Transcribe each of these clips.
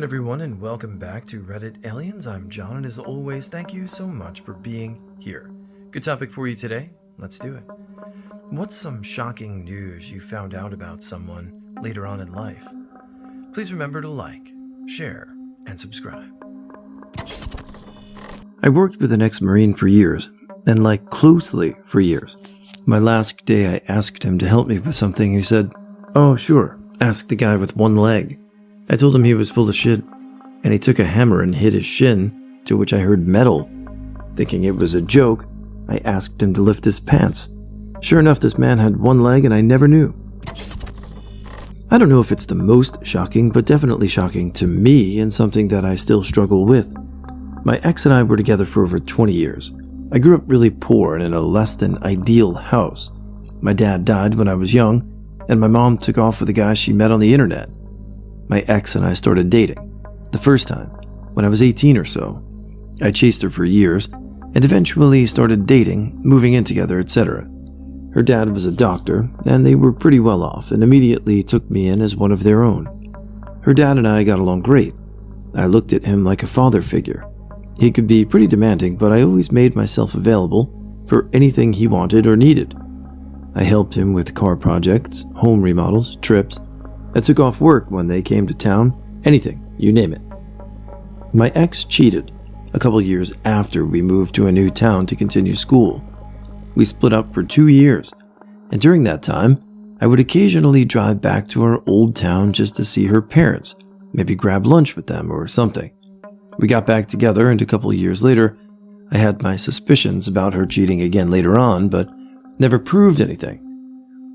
again, everyone, and welcome back to Reddit Aliens. I'm John, and as always, thank you so much for being here. Good topic for you today. Let's do it. What's some shocking news you found out about someone later on in life? Please remember to like, share, and subscribe. I worked with an ex-Marine for years, and closely for years. My last day I asked him to help me with something, and he said, "Oh, sure, ask the guy with one leg." I told him he was full of shit, and he took a hammer and hit his shin, to which I heard metal. Thinking it was a joke, I asked him to lift his pants. Sure enough, this man had one leg and I never knew. I don't know if it's the most shocking, but definitely shocking to me and something that I still struggle with. My ex and I were together for over 20 years. I grew up really poor and in a less than ideal house. My dad died when I was young, and my mom took off with a guy she met on the internet. My ex and I started dating, the first time, when I was 18 or so. I chased her for years, and eventually started dating, moving in together, etc. Her dad was a doctor, and they were pretty well off, and immediately took me in as one of their own. Her dad and I got along great. I looked at him like a father figure. He could be pretty demanding, but I always made myself available for anything he wanted or needed. I helped him with car projects, home remodels, trips. I took off work when they came to town, anything, you name it. My ex cheated a couple years after we moved to a new town to continue school. We split up for 2 years, and during that time, I would occasionally drive back to our old town just to see her parents, maybe grab lunch with them or something. We got back together, and a couple years later, I had my suspicions about her cheating again later on, but never proved anything.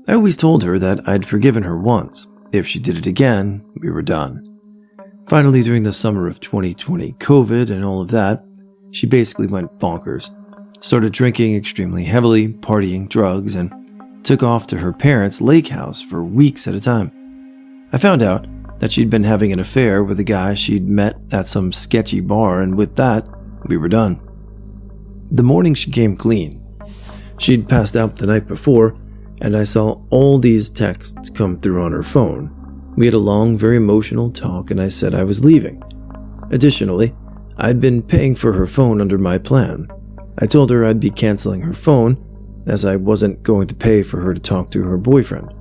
I always told her that I'd forgiven her once. If she did it again, we were done. Finally, during the summer of 2020, COVID and all of that, she basically went bonkers. Started drinking extremely heavily, partying, drugs, and took off to her parents' lake house for weeks at a time. I found out that she'd been having an affair with a guy she'd met at some sketchy bar, and with that, we were done. The morning she came clean. She'd passed out the night before, and I saw all these texts come through on her phone. We had a long, very emotional talk, and I said I was leaving. Additionally, I'd been paying for her phone under my plan. I told her I'd be canceling her phone, as I wasn't going to pay for her to talk to her boyfriend.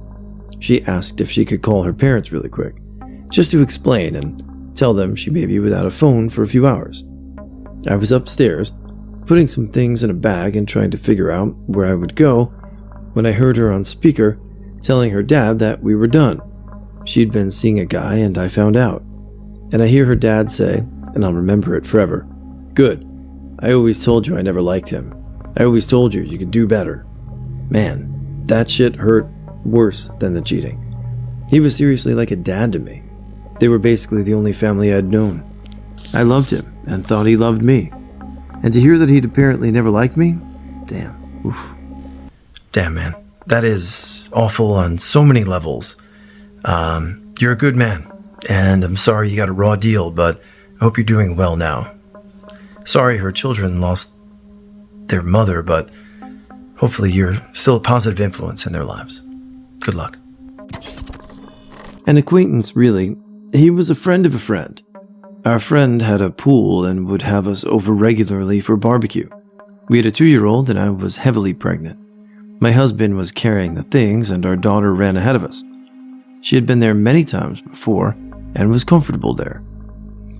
She asked if she could call her parents really quick, just to explain and tell them she may be without a phone for a few hours. I was upstairs, putting some things in a bag and trying to figure out where I would go, when I heard her on speaker telling her dad that we were done. She'd been seeing a guy, and I found out. And I hear her dad say, and I'll remember it forever, "Good. I always told you I never liked him. I always told you you could do better." Man, that shit hurt worse than the cheating. He was seriously like a dad to me. They were basically the only family I'd known. I loved him and thought he loved me. And to hear that he'd apparently never liked me? Damn. Oof. Damn, man. That is awful on so many levels. You're a good man, and I'm sorry you got a raw deal, but I hope you're doing well now. Sorry her children lost their mother, but hopefully you're still a positive influence in their lives. Good luck. An acquaintance, really. He was a friend of a friend. Our friend had a pool and would have us over regularly for barbecue. We had a 2-year-old, and I was heavily pregnant. My husband was carrying the things, and our daughter ran ahead of us. She had been there many times before and was comfortable there.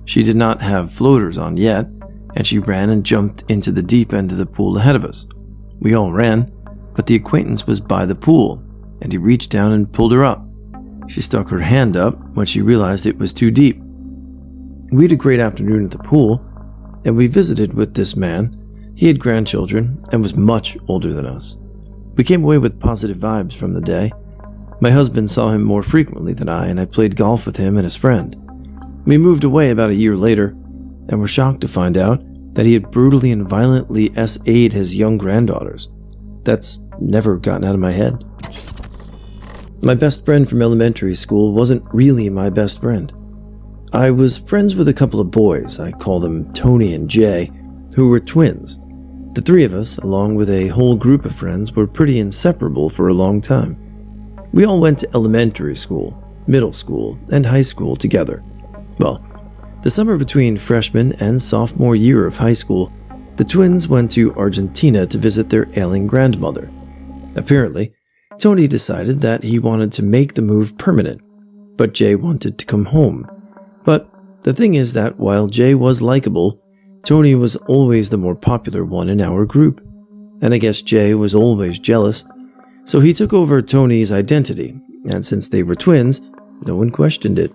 She did not have floaters on yet, and she ran and jumped into the deep end of the pool ahead of us. We all ran, but the acquaintance was by the pool, and he reached down and pulled her up. She stuck her hand up when she realized it was too deep. We had a great afternoon at the pool, and we visited with this man. He had grandchildren and was much older than us. We came away with positive vibes from the day. My husband saw him more frequently than I, and I played golf with him and his friend. We moved away about a year later, and were shocked to find out that he had brutally and violently SA'd his young granddaughters. That's never gotten out of my head. My best friend from elementary school wasn't really my best friend. I was friends with a couple of boys, I call them Tony and Jay, who were twins. The three of us, along with a whole group of friends, were pretty inseparable for a long time. We all went to elementary school, middle school, and high school together. Well, The summer between freshman and sophomore year of high school, the twins went to Argentina to visit their ailing grandmother. Apparently, Tony decided that he wanted to make the move permanent, but Jay wanted to come home. But the thing is that while Jay was likable, Tony was always the more popular one in our group. And I guess Jay was always jealous, so he took over Tony's identity, and since they were twins, no one questioned it.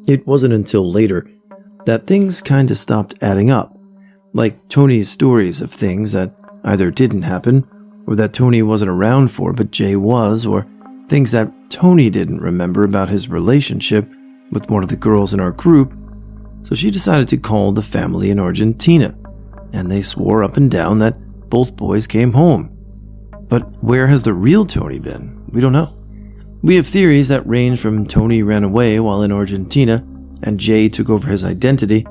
It wasn't until later that things kinda stopped adding up, like Tony's stories of things that either didn't happen, or that Tony wasn't around for but Jay was, or things that Tony didn't remember about his relationship with one of the girls in our group, so she decided to call the family in Argentina, and they swore up and down that both boys came home. But where has the real Tony been? We don't know. We have theories that range from Tony ran away while in Argentina and Jay took over his identity,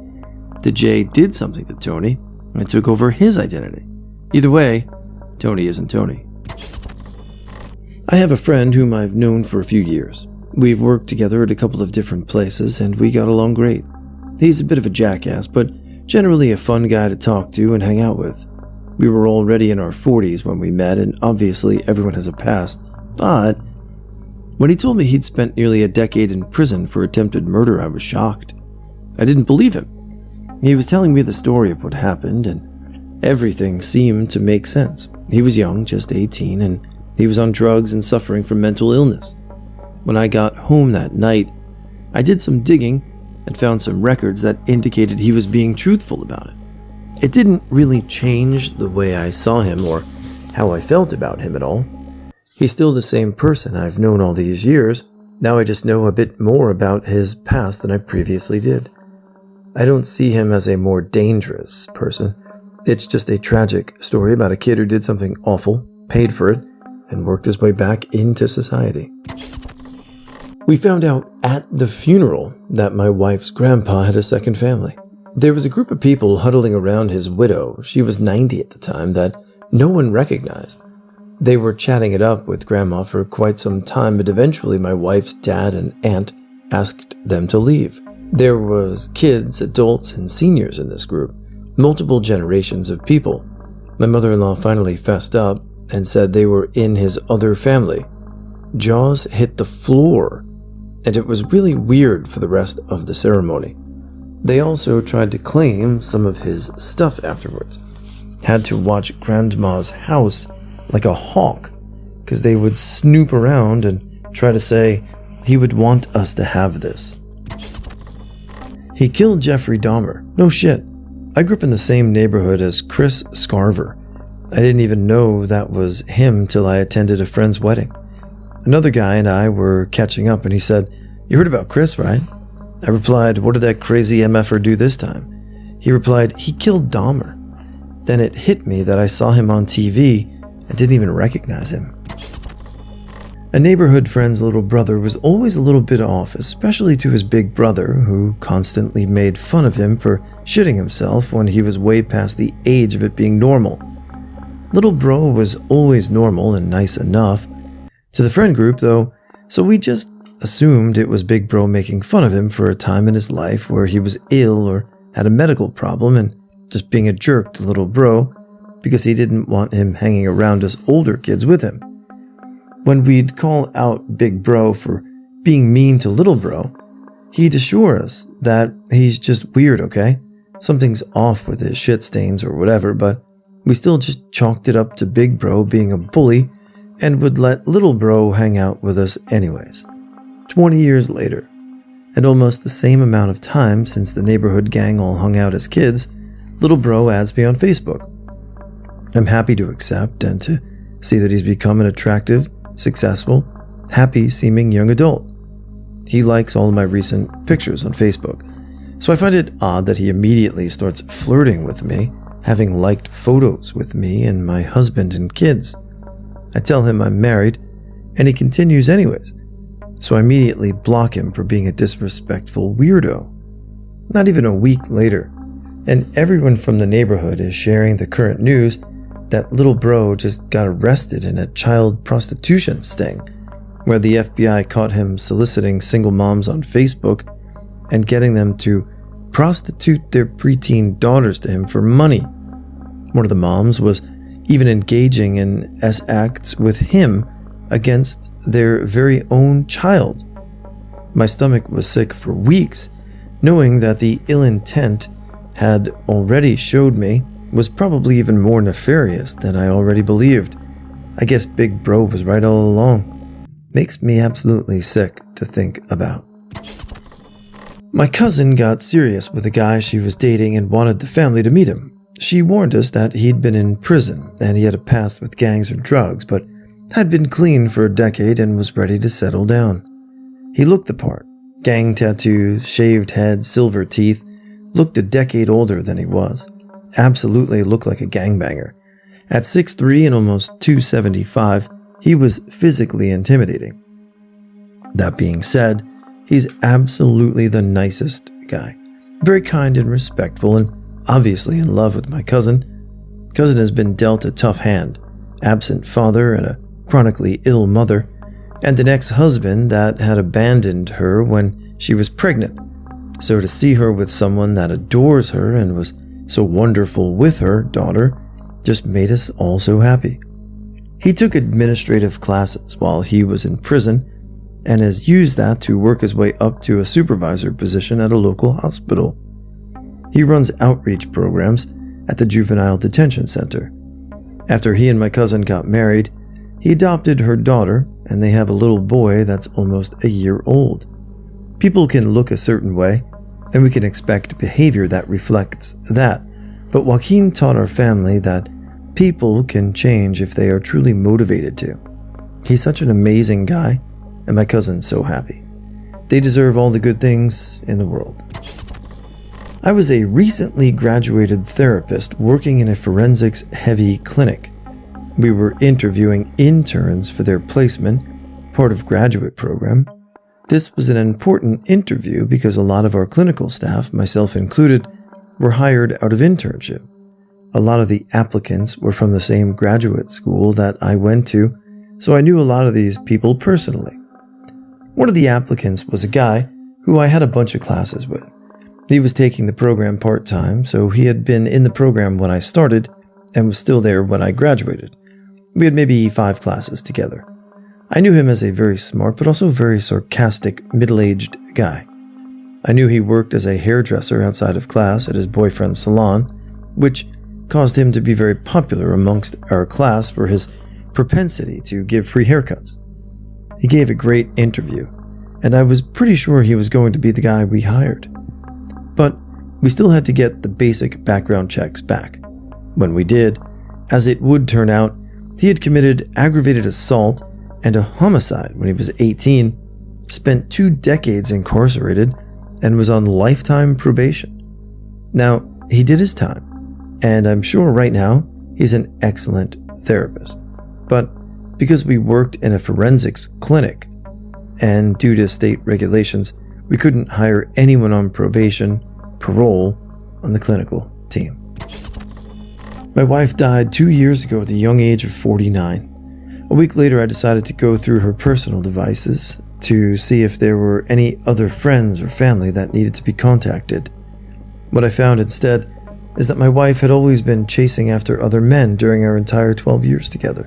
to Jay did something to Tony and took over his identity. Either way, Tony isn't Tony. I have a friend whom I've known for a few years. We've worked together at a couple of different places and we got along great. He's a bit of a jackass, but generally a fun guy to talk to and hang out with. We were already in our 40s when we met, and obviously everyone has a past, but when he told me he'd spent nearly a decade in prison for attempted murder, I was shocked. I didn't believe him. He was telling me the story of what happened, and everything seemed to make sense. He was young, just 18, and he was on drugs and suffering from mental illness. When I got home that night, I did some digging and found some records that indicated he was being truthful about it. It didn't really change the way I saw him or how I felt about him at all. He's still the same person I've known all these years. Now I just know a bit more about his past than I previously did. I don't see him as a more dangerous person. It's just a tragic story about a kid who did something awful, paid for it, and worked his way back into society. We found out at the funeral that my wife's grandpa had a second family. There was a group of people huddling around his widow, she was 90 at the time, that no one recognized. They were chatting it up with Grandma for quite some time, but eventually my wife's dad and aunt asked them to leave. There was kids, adults, and seniors in this group, multiple generations of people. My mother-in-law finally fessed up and said they were in his other family. Jaws hit the floor, and it was really weird for the rest of the ceremony. They also tried to claim some of his stuff afterwards. Had to watch Grandma's house like a hawk, because they would snoop around and try to say he would want us to have this. He killed Jeffrey Dahmer. No shit. I grew up in the same neighborhood as Chris Scarver. I didn't even know that was him till I attended a friend's wedding. Another guy and I were catching up and he said, "You heard about Chris, right?" I replied, "What did that crazy MFer do this time?" He replied, "He killed Dahmer." Then it hit me that I saw him on TV and didn't even recognize him. A neighborhood friend's little brother was always a little bit off, especially to his big brother, who constantly made fun of him for shitting himself when he was way past the age of it being normal. Little bro was always normal and nice enough to the friend group, though, so we just assumed it was big bro making fun of him for a time in his life where he was ill or had a medical problem and just being a jerk to little bro because he didn't want him hanging around us older kids with him. When we'd call out big bro for being mean to little bro, he'd assure us that he's just weird, okay? Something's off with his shit stains or whatever, but we still just chalked it up to big bro being a bully and would let little bro hang out with us anyways. 20 years later, and almost the same amount of time since the neighborhood gang all hung out as kids, little bro adds me on Facebook. I'm happy to accept and to see that he's become an attractive, successful, happy-seeming young adult. He likes all of my recent pictures on Facebook, so I find it odd that he immediately starts flirting with me, having liked photos with me and my husband and kids. I tell him I'm married, and he continues anyways, so I immediately block him for being a disrespectful weirdo. Not even a week later, and everyone from the neighborhood is sharing the current news that little bro just got arrested in a child prostitution sting, where the FBI caught him soliciting single moms on Facebook and getting them to prostitute their preteen daughters to him for money. One of the moms was even engaging in acts with him against their very own child. My stomach was sick for weeks, knowing that the ill intent had already showed me was probably even more nefarious than I already believed. I guess Big Bro was right all along. Makes me absolutely sick to think about. My cousin got serious with a guy she was dating and wanted the family to meet him. She warned us that he'd been in prison and he had a past with gangs or drugs, but had been clean for a decade and was ready to settle down. He looked the part. Gang tattoos, shaved head, silver teeth, looked a decade older than he was. Absolutely looked like a gangbanger. At 6'3" and almost 275, he was physically intimidating. That being said, he's absolutely the nicest guy. Very kind and respectful, and obviously in love with my cousin. Cousin has been dealt a tough hand. Absent father and a chronically ill mother, and an ex-husband that had abandoned her when she was pregnant. So to see her with someone that adores her and was so wonderful with her daughter just made us all so happy. He took administrative classes while he was in prison and has used that to work his way up to a supervisor position at a local hospital. He runs outreach programs at the juvenile detention center. After he and my cousin got married, he adopted her daughter, and they have a little boy that's almost a year old. People can look a certain way, and we can expect behavior that reflects that. But Joaquin taught our family that people can change if they are truly motivated to. He's such an amazing guy, and my cousin's so happy. They deserve all the good things in the world. I was a recently graduated therapist working in a forensics-heavy clinic. We were interviewing interns for their placement, part of graduate program. This was an important interview because a lot of our clinical staff, myself included, were hired out of internship. A lot of the applicants were from the same graduate school that I went to, so I knew a lot of these people personally. One of the applicants was a guy who I had a bunch of classes with. He was taking the program part-time, so he had been in the program when I started and was still there when I graduated. We had maybe 5 classes together. I knew him as a very smart but also very sarcastic, middle-aged guy. I knew he worked as a hairdresser outside of class at his boyfriend's salon, which caused him to be very popular amongst our class for his propensity to give free haircuts. He gave a great interview, and I was pretty sure he was going to be the guy we hired. But we still had to get the basic background checks back. When we did, as it would turn out, he had committed aggravated assault and a homicide when he was 18, spent 2 decades incarcerated, and was on lifetime probation. Now, he did his time, and I'm sure right now he's an excellent therapist. But because we worked in a forensics clinic, and due to state regulations, we couldn't hire anyone on probation, parole, on the clinical team. My wife died 2 years ago at the young age of 49. A week later, I decided to go through her personal devices to see if there were any other friends or family that needed to be contacted. What I found instead is that my wife had always been chasing after other men during our entire 12 years together.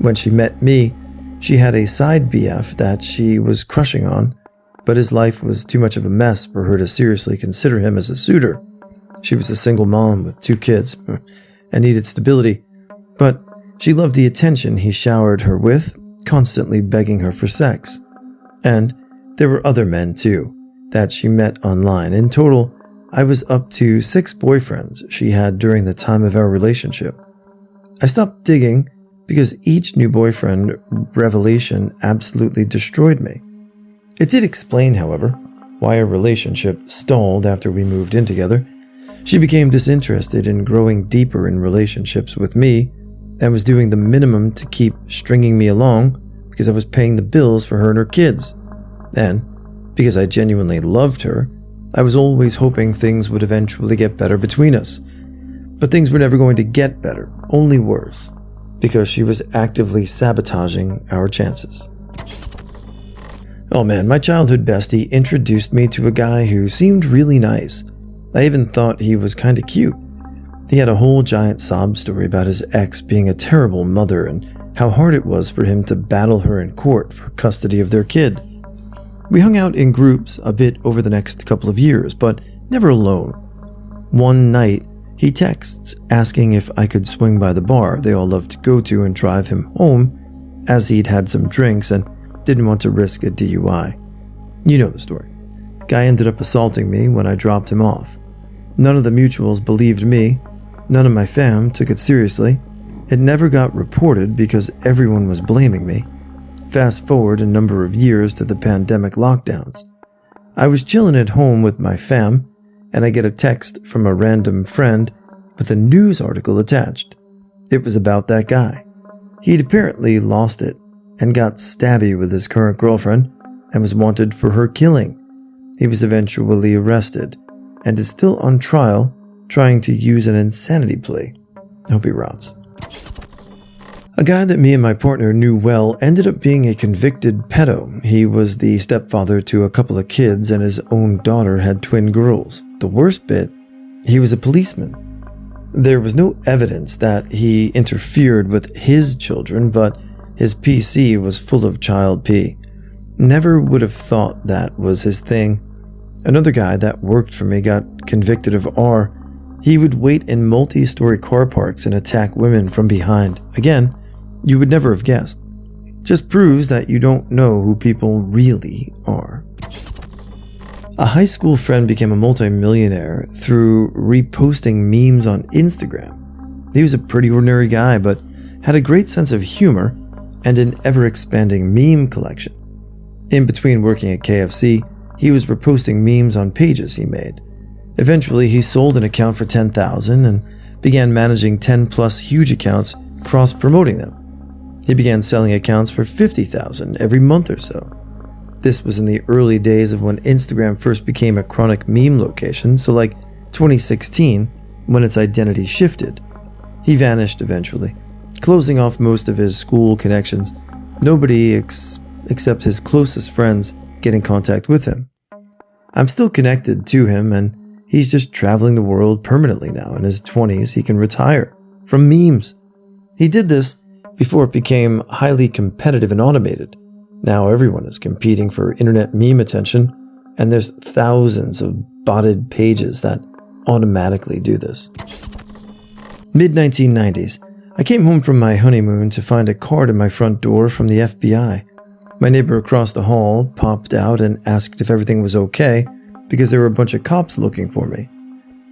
When she met me, she had a side BF that she was crushing on, but his life was too much of a mess for her to seriously consider him as a suitor. She was a single mom with 2 kids and needed stability, but she loved the attention he showered her with, constantly begging her for sex. And there were other men too, that she met online. In total, I was up to 6 boyfriends she had during the time of our relationship. I stopped digging because each new boyfriend revelation absolutely destroyed me. It did explain, however, why our relationship stalled after we moved in together. She became disinterested in growing deeper in relationships with me and was doing the minimum to keep stringing me along because I was paying the bills for her and her kids. And because I genuinely loved her, I was always hoping things would eventually get better between us. But things were never going to get better, only worse, because she was actively sabotaging our chances. Oh man, my childhood bestie introduced me to a guy who seemed really nice. I even thought he was kinda cute. He had a whole giant sob story about his ex being a terrible mother and how hard it was for him to battle her in court for custody of their kid. We hung out in groups a bit over the next couple of years, but never alone. One night, he texts asking if I could swing by the bar they all loved to go to and drive him home, as he'd had some drinks and didn't want to risk a DUI. You know the story. Guy ended up assaulting me when I dropped him off. None of the mutuals believed me. None of my fam took it seriously. It never got reported because everyone was blaming me. Fast forward a number of years to the pandemic lockdowns. I was chilling at home with my fam, and I get a text from a random friend with a news article attached. It was about that guy. He'd apparently lost it and got stabby with his current girlfriend and was wanted for her killing. He was eventually arrested and is still on trial trying to use an insanity plea. I hope he rots. A guy that me and my partner knew well ended up being a convicted pedo. He was the stepfather to a couple of kids and his own daughter had twin girls. The worst bit, he was a policeman. There was no evidence that he interfered with his children, but his PC was full of child pee. Never would have thought that was his thing. Another guy that worked for me got convicted of R. He would wait in multi-story car parks and attack women from behind. Again, you would never have guessed. Just proves that you don't know who people really are. A high school friend became a multi-millionaire through reposting memes on Instagram. He was a pretty ordinary guy, but had a great sense of humor and an ever-expanding meme collection. In between working at KFC, he was reposting memes on pages he made. Eventually, he sold an account for $10,000 and began managing 10+ huge accounts, cross-promoting them. He began selling accounts for $50,000 every month or so. This was in the early days of when Instagram first became a chronic meme location, so like 2016, when its identity shifted. He vanished eventually, closing off most of his school connections. Nobody except his closest friends get in contact with him. I'm still connected to him, and he's just traveling the world permanently now. In his 20s, he can retire from memes. He did this before it became highly competitive and automated. Now everyone is competing for internet meme attention, and there's thousands of botted pages that automatically do this. Mid-1990s, I came home from my honeymoon to find a card in my front door from the FBI. My neighbor across the hall popped out and asked if everything was okay because there were a bunch of cops looking for me.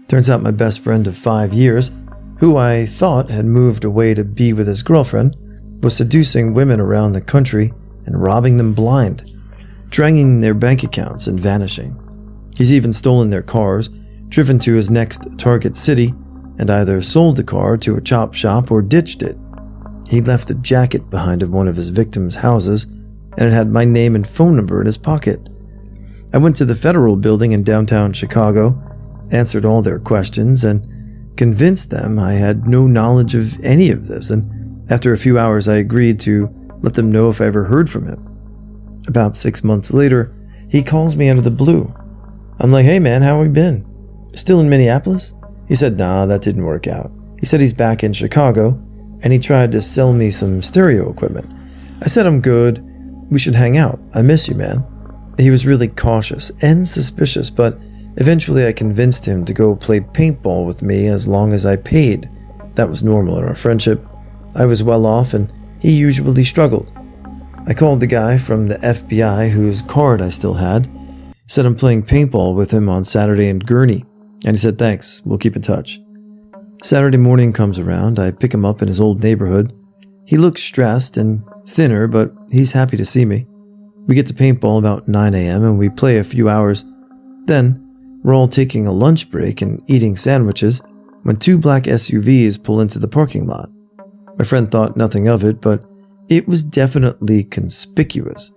Turns out my best friend of 5 years, who I thought had moved away to be with his girlfriend, was seducing women around the country and robbing them blind, draining their bank accounts and vanishing. He's even stolen their cars, driven to his next target city, and either sold the car to a chop shop or ditched it. He left a jacket behind of one of his victims' houses, and it had my name and phone number in his pocket. I went to the Federal Building in downtown Chicago, answered all their questions, and convinced them I had no knowledge of any of this, and after a few hours I agreed to let them know if I ever heard from him. About 6 months later, he calls me out of the blue. I'm like, "Hey man, how have you been? Still in Minneapolis?" He said, "Nah, that didn't work out." He said he's back in Chicago, and he tried to sell me some stereo equipment. I said, "I'm good. We should hang out. I miss you, man." He was really cautious and suspicious, but eventually I convinced him to go play paintball with me as long as I paid. That was normal in our friendship. I was well off and he usually struggled. I called the guy from the FBI whose card I still had, said I'm playing paintball with him on Saturday in Gurney, and he said thanks, we'll keep in touch. Saturday morning comes around, I pick him up in his old neighborhood. He looks stressed and thinner, but he's happy to see me. We get to paintball about 9 a.m. and we play a few hours. Then, we're all taking a lunch break and eating sandwiches when 2 black SUVs pull into the parking lot. My friend thought nothing of it, but it was definitely conspicuous.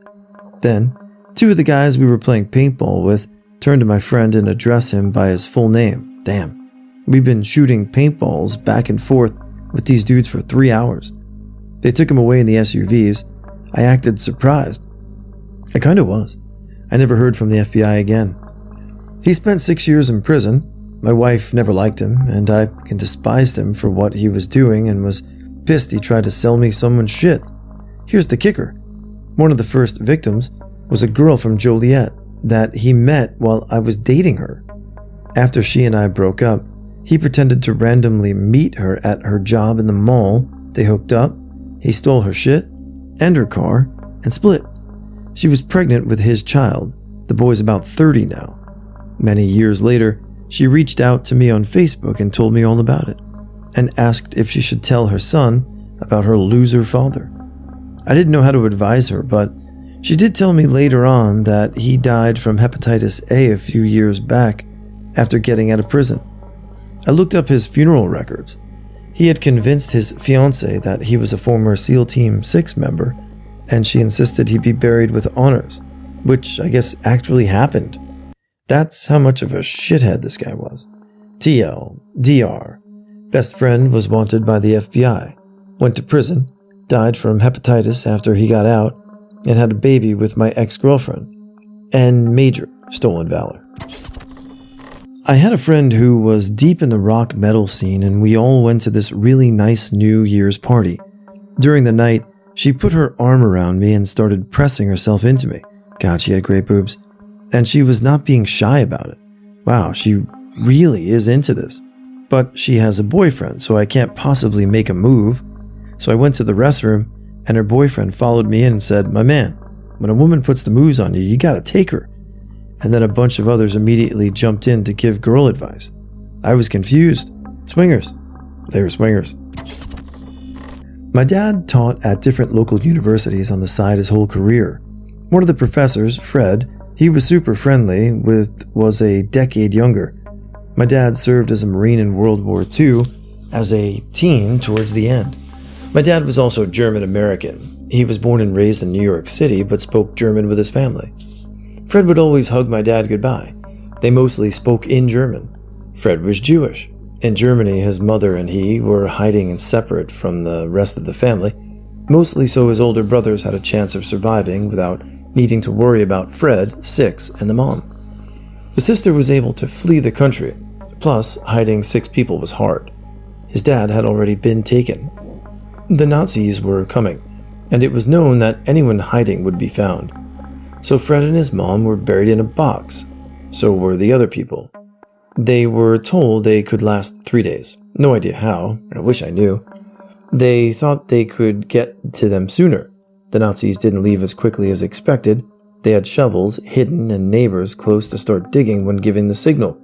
Then, 2 of the guys we were playing paintball with turned to my friend and addressed him by his full name. Damn. We've been shooting paintballs back and forth with these dudes for 3 hours. They took him away in the SUVs. I acted surprised. I kinda was. I never heard from the FBI again. He spent 6 years in prison. My wife never liked him, and I despised him for what he was doing and was pissed he tried to sell me someone's shit. Here's the kicker. One of the first victims was a girl from Joliet that he met while I was dating her. After she and I broke up, he pretended to randomly meet her at her job in the mall. They hooked up, he stole her shit and her car and split. She was pregnant with his child. The boy's about 30 now. Many years later, she reached out to me on Facebook and told me all about it, and asked if she should tell her son about her loser father. I didn't know how to advise her, but she did tell me later on that he died from hepatitis A a few years back after getting out of prison. I looked up his funeral records. He had convinced his fiancée that he was a former SEAL Team 6 member, and she insisted he be buried with honors, which I guess actually happened. That's how much of a shithead this guy was. TL, DR. Best friend was wanted by the FBI, went to prison, died from hepatitis after he got out, and had a baby with my ex-girlfriend. And major stolen valor. I had a friend who was deep in the rock metal scene, and we all went to this really nice New Year's party. During the night, she put her arm around me and started pressing herself into me. God, she had great boobs. And she was not being shy about it. Wow, she really is into this. But she has a boyfriend, so I can't possibly make a move. So I went to the restroom, and her boyfriend followed me in and said, "My man, when a woman puts the moves on you, you gotta take her." And then a bunch of others immediately jumped in to give girl advice. I was confused. Swingers. They were swingers. My dad taught at different local universities on the side his whole career. One of the professors, Fred, he was super friendly, was a decade younger. My dad served as a Marine in World War II as a teen towards the end. My dad was also German American. He was born and raised in New York City, but spoke German with his family. Fred would always hug my dad goodbye. They mostly spoke in German. Fred was Jewish. In Germany, his mother and he were hiding and separate from the rest of the family, mostly so his older brothers had a chance of surviving without needing to worry about Fred, 6, and the mom. The sister was able to flee the country, plus hiding 6 people was hard. His dad had already been taken. The Nazis were coming, and it was known that anyone hiding would be found. So Fred and his mom were buried in a box. So were the other people. They were told they could last 3 days. No idea how, I wish I knew. They thought they could get to them sooner. The Nazis didn't leave as quickly as expected. They had shovels hidden and neighbors close to start digging when given the signal.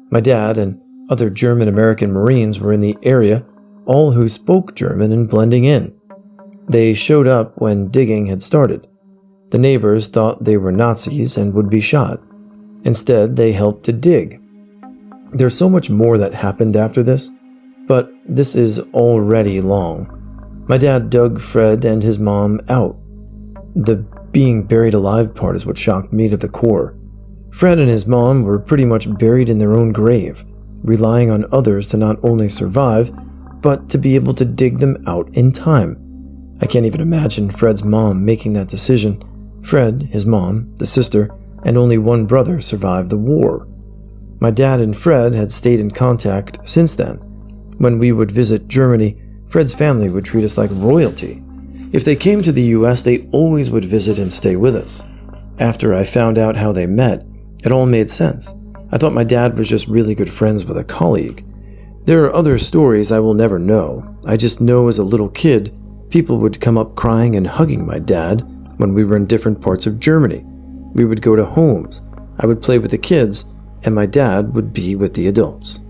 My dad and other German-American Marines were in the area, all who spoke German and blending in. They showed up when digging had started. The neighbors thought they were Nazis and would be shot. Instead, they helped to dig. There's so much more that happened after this, but this is already long. My dad dug Fred and his mom out. The being buried alive part is what shocked me to the core. Fred and his mom were pretty much buried in their own grave, relying on others to not only survive, but to be able to dig them out in time. I can't even imagine Fred's mom making that decision. Fred, his mom, the sister, and only one brother survived the war. My dad and Fred had stayed in contact since then. When we would visit Germany, Fred's family would treat us like royalty. If they came to the US, they always would visit and stay with us. After I found out how they met, it all made sense. I thought my dad was just really good friends with a colleague. There are other stories I will never know. I just know as a little kid, people would come up crying and hugging my dad when we were in different parts of Germany. We would go to homes. I would play with the kids, and my dad would be with the adults.